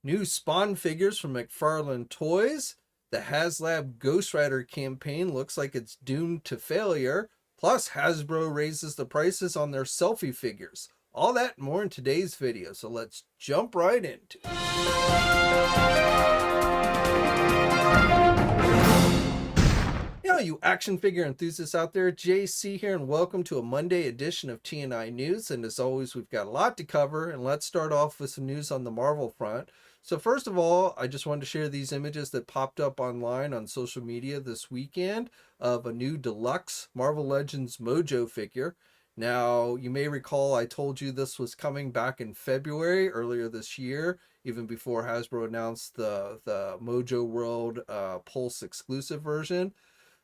New Spawn figures from McFarlane Toys. The Haslab Ghost Rider campaign looks like it's doomed to failure. Plus, Hasbro raises the prices on their Selfie figures. All that and more in today's video, so let's jump right into you action figure enthusiasts out there, JC here, and welcome to a Monday edition of TNI News. And as always, we've got a lot to cover, and let's start off with some news on the Marvel front. So first of all, I just wanted to share these images that popped up online on social media this weekend of a new Deluxe Marvel Legends Mojo figure. Now, you may recall I told you this was coming back in February, earlier this year, even before Hasbro announced the Mojo World Pulse exclusive version.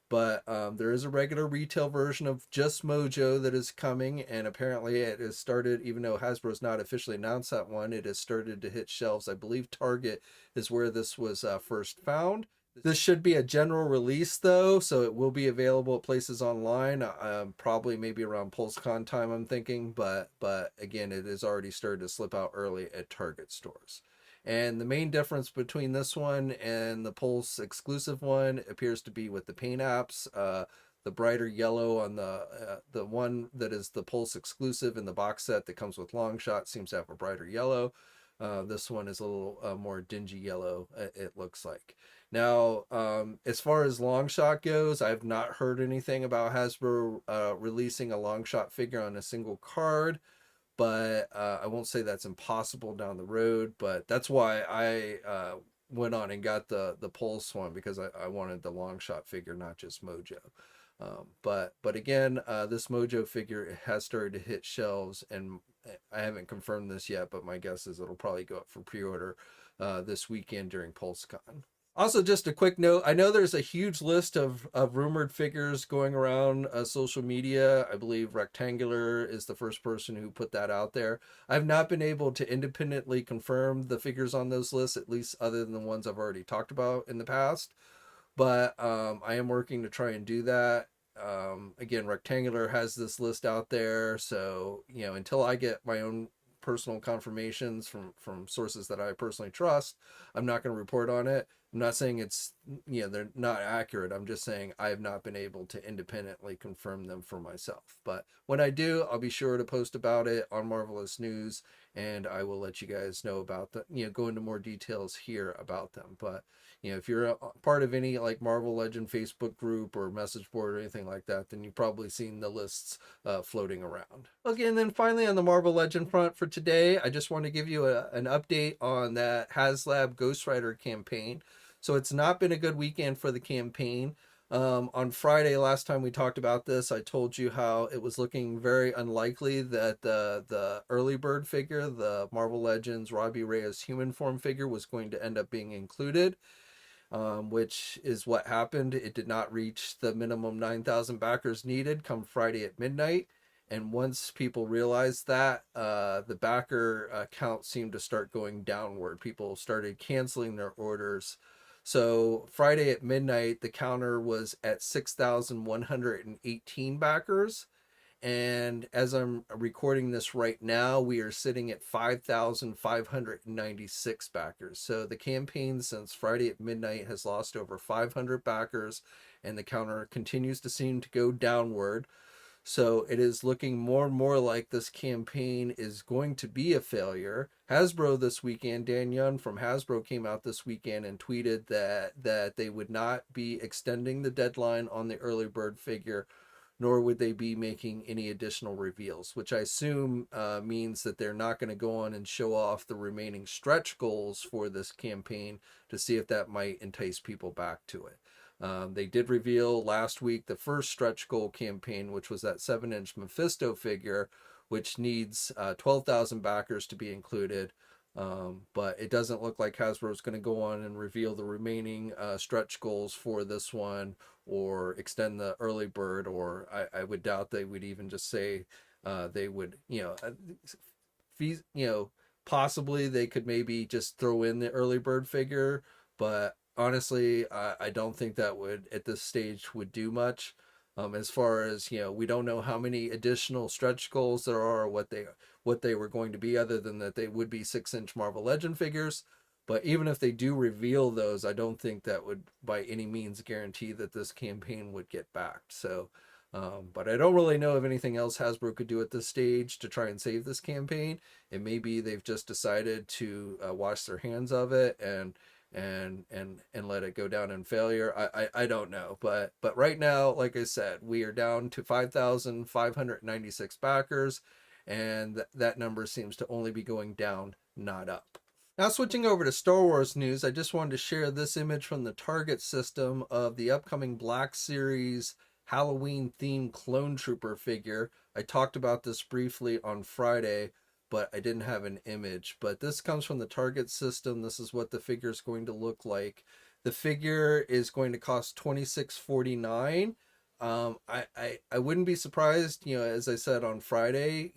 But there is a regular retail version of just Mojo that is coming, and apparently it has started, even though Hasbro's not officially announced that one, it has started to hit shelves. I believe Target is where this was first found. This should be a general release though, so it will be available at places online, probably maybe around PulseCon time, I'm thinking, but again, it has already started to slip out early at Target stores. And the main difference between this one and the Pulse exclusive one appears to be with the paint apps. The brighter yellow on the one that is the Pulse exclusive in the box set that comes with Long Shot seems to have a brighter yellow. This one is a little more dingy yellow, it looks like. Now, as far as Long Shot goes, I've not heard anything about Hasbro releasing a Long Shot figure on a single card. But I won't say that's impossible down the road, but that's why I went on and got the Pulse one, because I wanted the Long Shot figure, not just Mojo. But again, this Mojo figure has started to hit shelves, and I haven't confirmed this yet, but my guess is it'll probably go up for pre-order this weekend during PulseCon. Also, just a quick note, I know there's a huge list of rumored figures going around social media. I believe Rectangular is the first person who put that out there. I've not been able to independently confirm the figures on those lists, at least other than the ones I've already talked about in the past. But I am working to try and do that. Again, Rectangular has this list out there, so until I get my own personal confirmations from sources that I personally trust, I'm not going to report on it. I'm not saying it's, they're not accurate. I'm just saying I have not been able to independently confirm them for myself. But when I do, I'll be sure to post about it on Marvelous News, and I will let you guys know about go into more details here about them. But, if you're a part of any like Marvel Legend Facebook group or message board or anything like that, then you've probably seen the lists floating around. Okay, and then finally on the Marvel Legend front for today, I just want to give you an update on that Haslab Ghost Rider campaign. So it's not been a good weekend for the campaign. On Friday, last time we talked about this, I told you how it was looking very unlikely that the early bird figure, the Marvel Legends Robbie Reyes human form figure, was going to end up being included, which is what happened. It did not reach the minimum 9,000 backers needed come Friday at midnight. And once people realized that, the backer count seemed to start going downward. People started canceling their orders. So Friday at midnight, the counter was at 6,118 backers. And as I'm recording this right now, we are sitting at 5,596 backers. So the campaign since Friday at midnight has lost over 500 backers, and the counter continues to seem to go downward. So it is looking more and more like this campaign is going to be a failure. Hasbro this weekend, Dan Young from Hasbro came out this weekend and tweeted that they would not be extending the deadline on the early bird figure, nor would they be making any additional reveals, which I assume means that they're not going to go on and show off the remaining stretch goals for this campaign to see if that might entice people back to it. They did reveal last week the first stretch goal campaign, which was that 7-inch Mephisto figure, which needs 12,000 backers to be included. But it doesn't look like Hasbro is going to go on and reveal the remaining stretch goals for this one, or extend the early bird, or I would doubt they would even just say they would, possibly they could maybe just throw in the early bird figure, but honestly, I don't think that would, at this stage, would do much. As far as, we don't know how many additional stretch goals there are, or what they were going to be, other than that they would be 6-inch Marvel Legend figures. But even if they do reveal those, I don't think that would by any means guarantee that this campaign would get backed. So, but I don't really know of anything else Hasbro could do at this stage to try and save this campaign. It may be they've just decided to wash their hands of it and let it go down in failure. I don't know, but right now, like I said, we are down to 5,596 backers, and that number seems to only be going down, not up. Now, switching over to Star Wars news, I just wanted to share this image from the Target system of the upcoming Black Series Halloween themed clone trooper figure. I talked about this briefly on Friday, but I didn't have an image. But this comes from the Target system. This is what the figure is going to look like. The figure is going to cost $26.49. I wouldn't be surprised, as I said on Friday,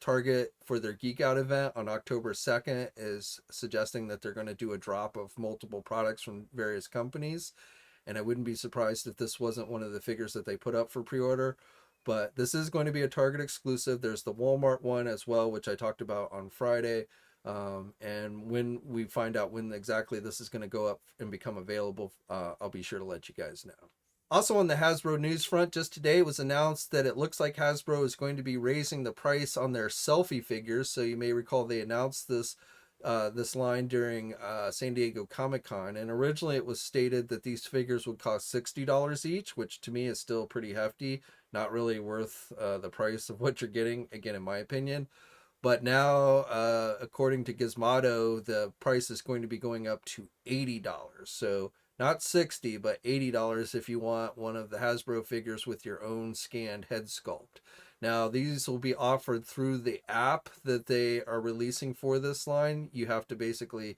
Target for their Geek Out event on October 2nd is suggesting that they're going to do a drop of multiple products from various companies. And I wouldn't be surprised if this wasn't one of the figures that they put up for pre-order. But this is going to be a Target exclusive. There's the Walmart one as well, which I talked about on Friday. And when we find out when exactly this is going to go up and become available, I'll be sure to let you guys know. Also on the Hasbro news front, just today it was announced that it looks like Hasbro is going to be raising the price on their Selfie figures. So you may recall they announced this line during San Diego Comic-Con, and originally it was stated that these figures would cost $60 each, which to me is still pretty hefty, not really worth the price of what you're getting, again, in my opinion. But now, according to GIJoe, the price is going to be going up to $80. So not $60, but $80 if you want one of the Hasbro figures with your own scanned head sculpt. Now, these will be offered through the app that they are releasing for this line. You have to basically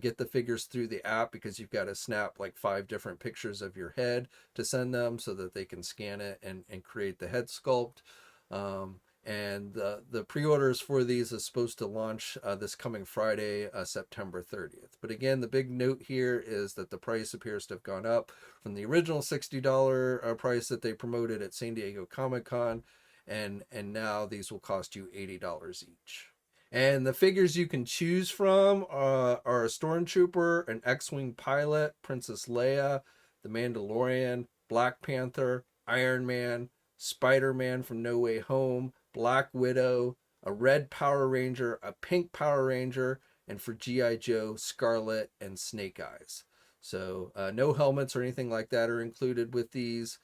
get the figures through the app because you've got to snap like 5 different pictures of your head to send them so that they can scan it and create the head sculpt. And the pre-orders for these is supposed to launch this coming Friday, September 30th. But again, the big note here is that the price appears to have gone up from the original $60 price that they promoted at San Diego Comic-Con, and now these will cost you $80 each. And the figures you can choose from are a Stormtrooper, an X-Wing pilot, Princess Leia, the Mandalorian, Black Panther, Iron Man, Spider-Man from No Way Home, Black Widow, a red Power Ranger, a pink Power Ranger, and for GIJoe, Scarlet and Snake Eyes. So no helmets or anything like that are included with these.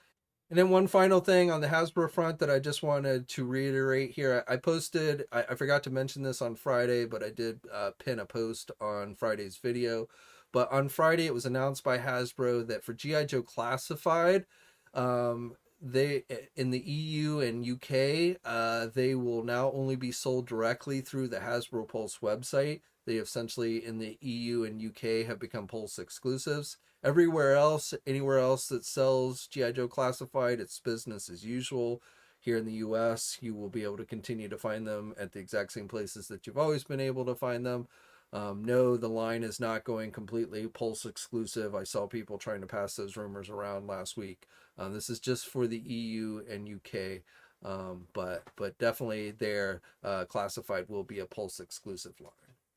And then one final thing on the Hasbro front that I just wanted to reiterate here. I posted, I forgot to mention this on Friday, but I did pin a post on Friday's video. But on Friday, it was announced by Hasbro that for GIJoe Classified, they in the EU and UK, they will now only be sold directly through the Hasbro Pulse website. They essentially in the EU and UK have become Pulse exclusives. Everywhere else, anywhere else that sells GIJoe Classified, it's business as usual. Here in the US, you will be able to continue to find them at the exact same places that you've always been able to find them. No, the line is not going completely Pulse exclusive. I saw people trying to pass those rumors around last week. This is just for the EU and UK, but definitely their Classified will be a Pulse exclusive line.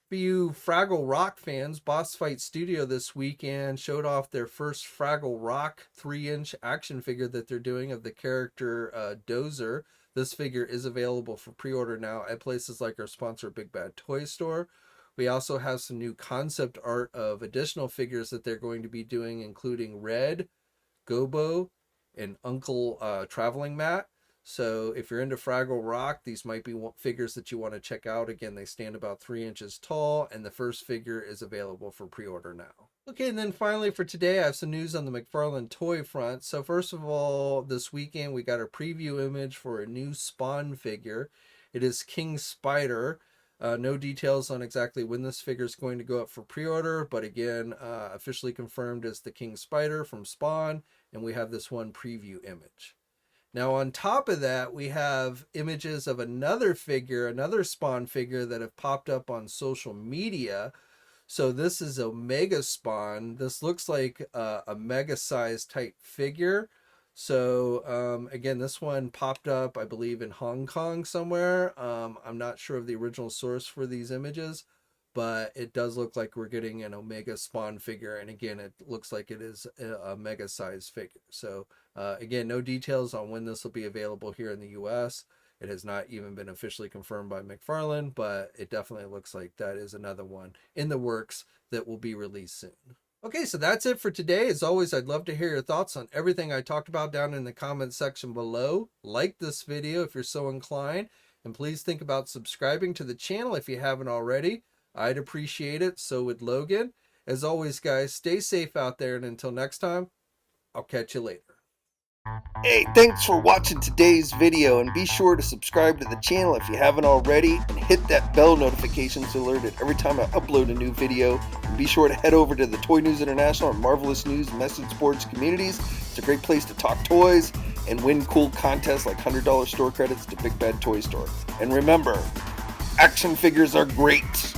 For you Fraggle Rock fans, Boss Fight Studio this weekend showed off their first Fraggle Rock 3-inch action figure that they're doing of the character Dozer. This figure is available for pre-order now at places like our sponsor Big Bad Toy Store. We also have some new concept art of additional figures that they're going to be doing, including Red, Gobo, and Uncle Traveling Matt. So if you're into Fraggle Rock, these might be figures that you want to check out. Again, they stand about 3 inches tall, and the first figure is available for pre-order now. Okay, and then finally for today, I have some news on the McFarlane toy front. So first of all, this weekend, we got a preview image for a new Spawn figure. It is King Spider. No details on exactly when this figure is going to go up for pre-order, but again, officially confirmed as the King Spider from Spawn, and we have this one preview image. Now on top of that, we have images of another figure, another Spawn figure that have popped up on social media. So this is a Mega Spawn. This looks like a mega size type figure. So again, this one popped up, I believe, in Hong Kong somewhere. I'm not sure of the original source for these images, but it does look like we're getting an Omega Spawn figure, and again, it looks like it is a mega size figure. So again, no details on when this will be available here in the US. It has not even been officially confirmed by McFarlane, but it definitely looks like that is another one in the works that will be released soon. Okay, so that's it for today. As always, I'd love to hear your thoughts on everything I talked about down in the comments section below. Like this video if you're so inclined, and please think about subscribing to the channel if you haven't already. I'd appreciate it, so would Logan. As always, guys, stay safe out there, and until next time, I'll catch you later. Hey, thanks for watching today's video, and be sure to subscribe to the channel if you haven't already, and hit that bell notification so alerted every time I upload a new video. And be sure to head over to the Toy News International and Marvelous News message boards communities. It's a great place to talk toys and win cool contests like $100 store credits to Big Bad Toy Store. And remember, action figures are great!